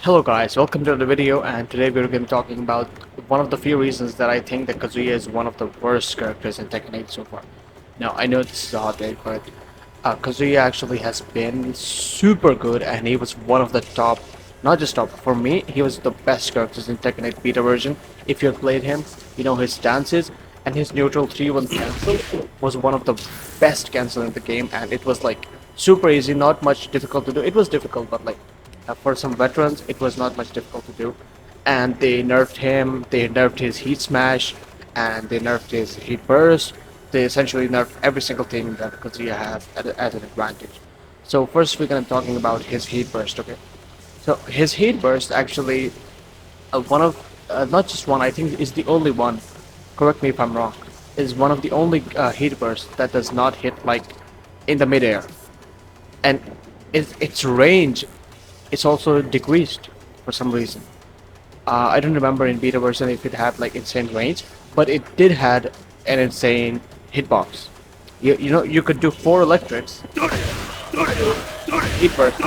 Hello guys, welcome to the video, and today we're going to be talking about one of the few reasons that I think that Kazuya is one of the worst characters in Tekken 8 so far. Now I know this is a hot take, but Kazuya actually has been super good, and he was one of the top, not just top, for me, he was the best characters in Tekken 8 beta version. If you have played him, you know his stances and his neutral 3-1 cancel was one of the best cancel in the game, and it was like super easy, not much difficult to do. It was difficult, but like for some veterans, it was not much difficult to do. And they nerfed him, they nerfed his heat smash, and they nerfed his heat burst. They essentially nerfed every single thing that Kazuya has as an advantage. So first we're gonna be talking about his heat burst, okay? So his heat burst actually, one of, not just one, I think is the only one, correct me if I'm wrong, is one of the only heat bursts that does not hit like in the midair. And its range it's also decreased for some reason. I don't remember in beta version if it had like insane range, but it did had an insane hitbox. You know you could do 4 electrics, hit burst,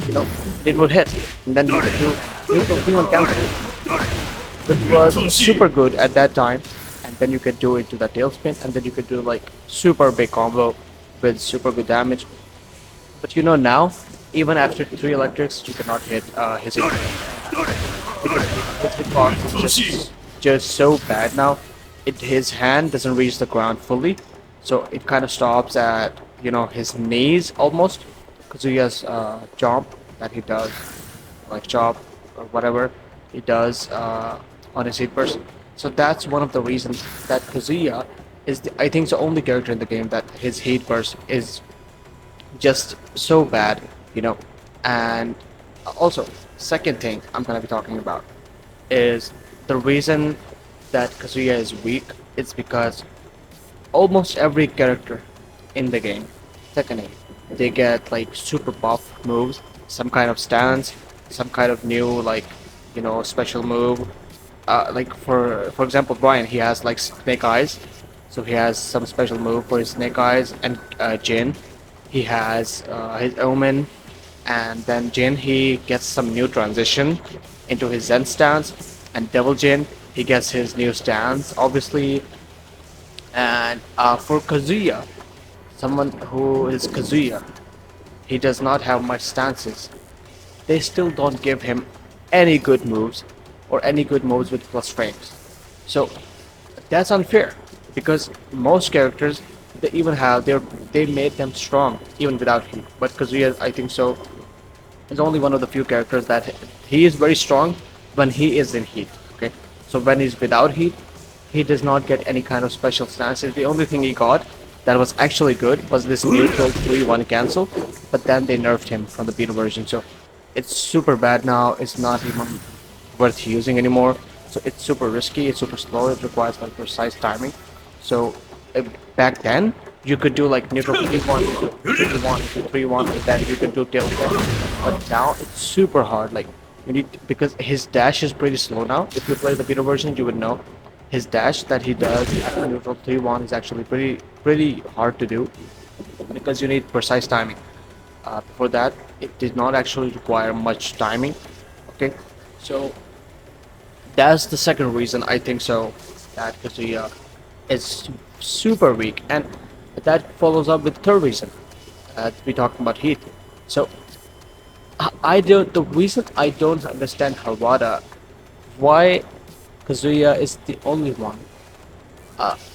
you know it would hit, and then you could do neutral 3-1 cancel, which was super good at that time. And then you could do it to the tailspin, and then you could do like super big combo with super good damage. But you know now, even after 3 electrics, you cannot hit his hit because his hitbox is just so bad now. His hand doesn't reach the ground fully, so it kind of stops at his knees almost. Kazuya's jump that he does, like chop or whatever he does on his hit burst. So that's one of the reasons that Kazuya is I think the only character in the game that his hit burst is just so bad, you know. And also, second thing I'm gonna be talking about is the reason that Kazuya is weak. It's because almost every character in the game, Tekken 8, they get like super buff moves, some kind of stance, some kind of new special move. Like for example, Brian, he has like snake eyes, so he has some special move for his snake eyes. And Jin, he has his Omen, and then Jin he gets some new transition into his Zen stance, and Devil Jin he gets his new stance obviously. And for Kazuya, someone who is Kazuya, he does not have much stances. They still don't give him any good moves or any good moves with plus frames. So that's unfair because most characters they even have they made them strong even without heat. But Kazuya, I think so, is only one of the few characters that he is very strong when he is in heat. Okay, so when he's without heat, he does not get any kind of special stances. The only thing he got that was actually good was this neutral 3-1 cancel, but then they nerfed him from the beta version, so it's super bad now. It's not even worth using anymore. So it's super risky, it's super slow, it requires like precise timing. So uh, back then you could do like neutral 3-1, 3-1, 3-1, and then you could do tail flip. But now it's super hard. Like you need because his dash is pretty slow now. If you play the beta version, you would know his dash that he does after neutral 3-1 is actually pretty hard to do because you need precise timing. Before that, it did not actually require much timing. Okay, so that's the second reason I think so that Kazuya is super weak, and that follows up with the third reason that we talked about heat. So I don't. The reason I don't understand Harwada, why Kazuya is the only one.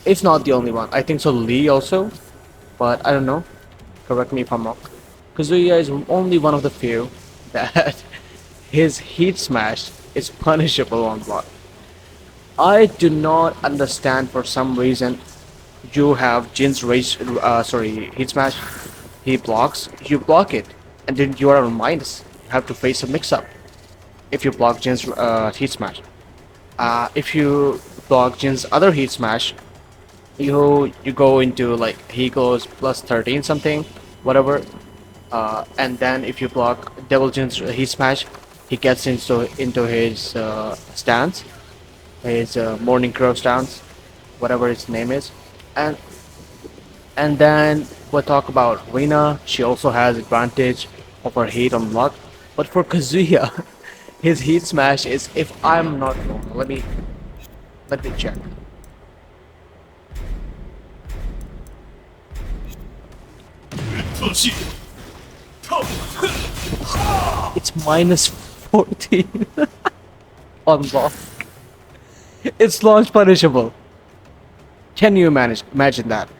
If not the only one, I think so. Lee also, but I don't know. Correct me if I'm wrong. Kazuya is only one of the few that his heat smash is punishable on block. I do not understand for some reason. You have Jin's rage, heat smash. He blocks. You block it, and then you are on minus. You have to face a mix-up if you block Jin's heat smash. If you block Jin's other heat smash, you go into like he goes plus 13 something, whatever. And then if you block Devil Jin's heat smash, he gets into his stance, his Morning Crow stance, whatever its name is. and and then we'll talk about Rina. She also has advantage of her heat on block, but for Kazuya, His heat smash is, if I'm not wrong, let me check. It's minus 14 on block. It's launch punishable. Can you imagine that?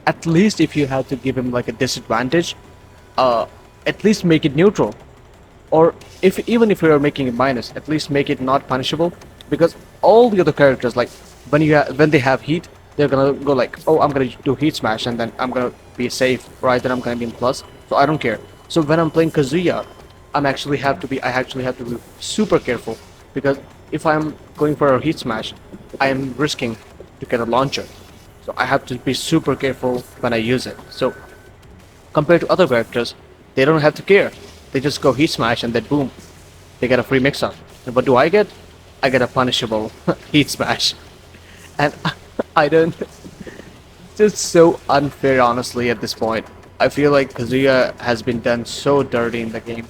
At least if you had to give him like a disadvantage, uh, at least make it neutral. Or if even if you're making it minus, at least make it not punishable, because all the other characters, like when they have heat, they're gonna go like, oh, I'm gonna do heat smash and then I'm gonna be safe, right? Then I'm gonna be in plus, so I don't care. So when I'm playing Kazuya, I actually have to be super careful, because if I'm going for a heat smash, I am risking to get a launcher, so I have to be super careful when I use it. So compared to other characters, they don't have to care. They just go heat smash and then boom, they get a free mix up. And what do I get? I get a punishable heat smash. And I don't. It's just so unfair, honestly, at this point. I feel like Kazuya has been done so dirty in the game.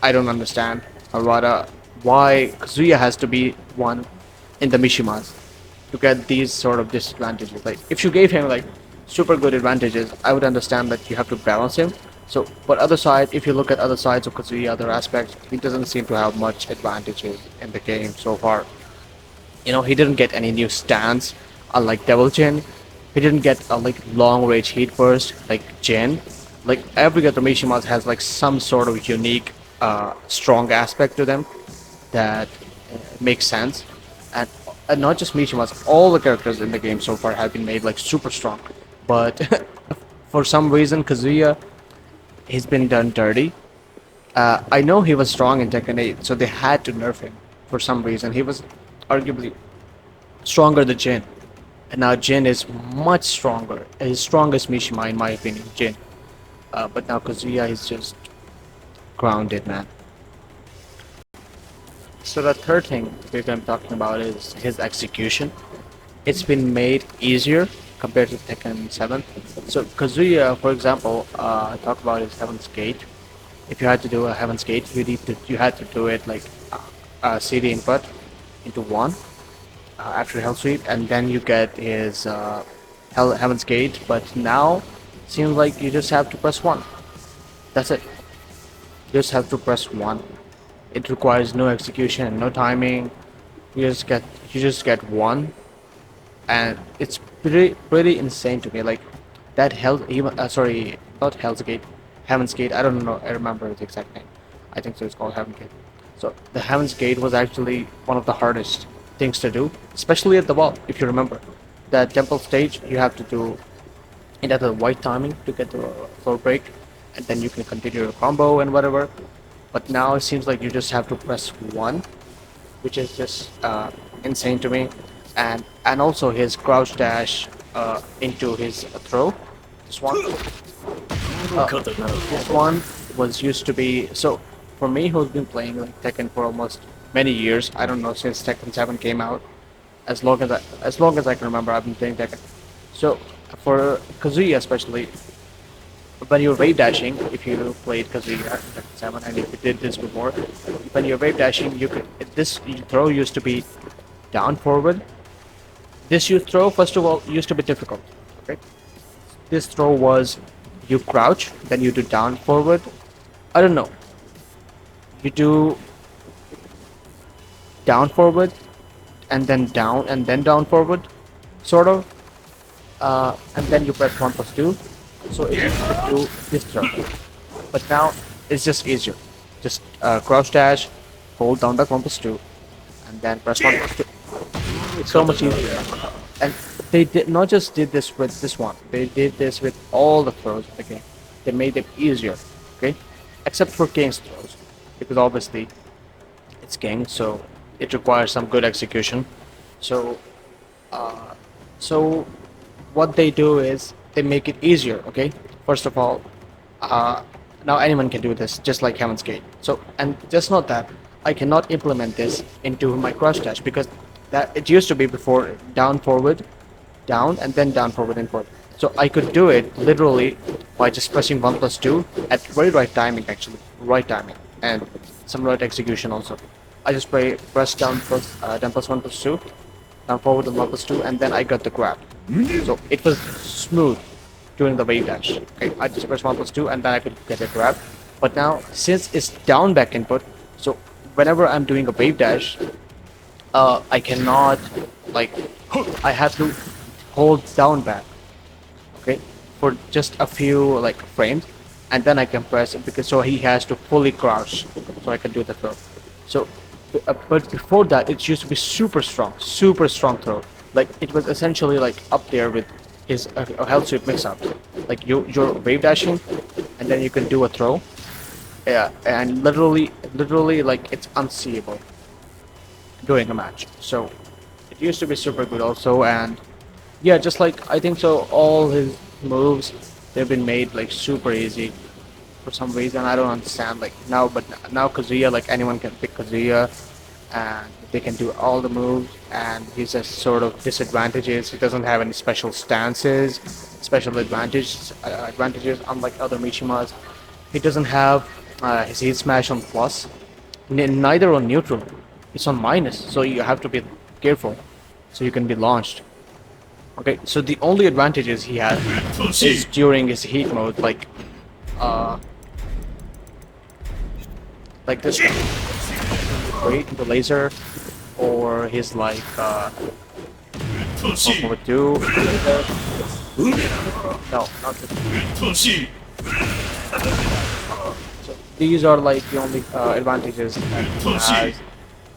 I don't understand, or rather, why Kazuya has to be one in the Mishimas to get these sort of disadvantages. Like, if you gave him like super good advantages, I would understand that you have to balance him. So, but other side, if you look at other sides of Kazuya, other aspects, he doesn't seem to have much advantages in the game so far. You know, he didn't get any new stance, unlike Devil Jin. He didn't get a like long range heat burst like Jin. Like every other Mishimas has like some sort of unique, strong aspect to them that makes sense. And not just Mishimas, all the characters in the game so far have been made like super strong. But for some reason, Kazuya, he's been done dirty. I know he was strong in Tekken 8, so they had to nerf him for some reason. He was arguably stronger than Jin. And now Jin is much stronger. His strongest Mishima, in my opinion, Jin. But now Kazuya is just grounded, man. So the third thing we're going to be talking about is his execution. It's been made easier compared to Tekken 7. So Kazuya, for example, talk about his Heaven's Gate. If you had to do a Heaven's Gate, you had to do it like CD input into one after Hell Sweep, and then you get his Heaven's Gate. But now seems like you just have to press one. That's it. You just have to press one. It requires no execution, no timing. You just get one, and it's pretty insane to me. Like that Hell, even sorry, not Hell's Gate, Heaven's Gate. I don't know. I remember the exact name. I think so. It's called Heaven's Gate. So the Heaven's Gate was actually one of the hardest things to do, especially at the wall. If you remember, that temple stage, you have to do it at the right timing to get the floor break, and then you can continue your combo and whatever. But now it seems like you just have to press one, which is just insane to me. And also his crouch dash into his throw. This one. This one was used to be so. For me, who's been playing like Tekken for almost many years, I don't know, since Tekken 7 came out. As long as I can remember, I've been playing Tekken. So for Kazuya especially, when you're wave dashing, if you played Kazuya in Tekken 7 and if you did this before, when you're wave dashing, you could this throw used to be down forward. This you throw first of all used to be difficult. Okay, this throw was you crouch, then you do down forward. I don't know. You do down forward, and then down forward, sort of, and then you press 1+2. So it used to do this throw, but now it's just easier. Just crouch dash, hold down that 1+2, and then press 1+2. It's so much easier. And they did not just did this with this one. They did this with all the throws of the game. They made it easier, okay, except for King's throws, because obviously it's King, so it requires some good execution. So, so what they do is they make it easier. Okay, first of all, now anyone can do this, just like Heaven's Gate. So, and just not that, I cannot implement this into my crouch dash because that it used to be before down forward, down and then down forward and forward. So I could do it literally by just pressing 1+2 at very right timing, actually right timing, and some right execution also. I just press down plus 1 plus 2, down forward and 1 plus 2, and then I got the grab. So it was smooth during the wave dash. Okay, I just press 1 plus 2 and then I could get a grab. But now, since it's down back input, so whenever I'm doing a wave dash, I cannot, like, I have to hold down back, okay, for just a few like frames, and then I can press it, because so he has to fully crouch so I can do the throw. So but before that it used to be super strong throw. Like it was essentially like up there with his health suit mix up. Like you're wave dashing and then you can do a throw. Yeah, and literally like it's unseeable during a match. So it used to be super good also. And yeah, just like I think so all his moves, they've been made like super easy for some reason. I don't understand. Like now, but now Kazuya, like anyone can pick Kazuya, and they can do all the moves. And he's a sort of disadvantages. He doesn't have any special stances, special advantages. Unlike other Mishimas, he doesn't have his heat smash on plus, neither on neutral. It's on minus, so you have to be careful, so you can be launched. Okay, so the only advantages he has is during his heat mode, uh, like this one. Wait, the laser, or his like what would do? No, not this. So these are like the only advantages that he has,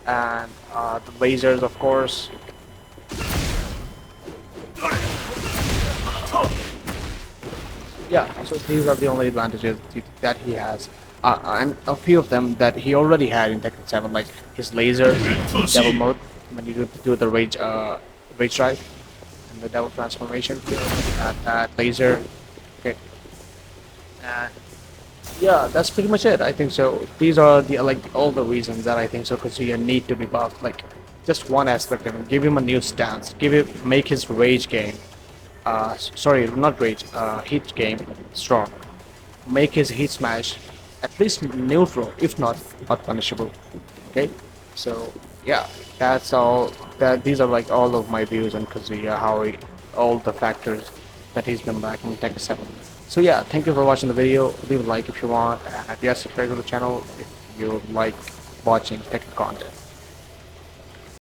and the lasers, of course. Yeah, so these are the only advantages that he has. And a few of them that he already had in Tekken 7, like his laser, devil mode, when you do the rage drive, and the devil transformation, he already had that laser. Okay, and yeah, that's pretty much it. I think so. These are the like all the reasons that I think so Kazuya need to be buffed. Like just one aspect of him, give him a new stance, make his rage game. Sorry, not rage. Heat game strong. Make his heat smash at least neutral, if not punishable. Okay, so yeah, that's all. These are like all of my views on Kazuya, all the factors that he's been lacking in Tekken 7. So yeah, thank you for watching the video. Leave a like if you want, and yes, subscribe to the channel if you like watching Tekken content.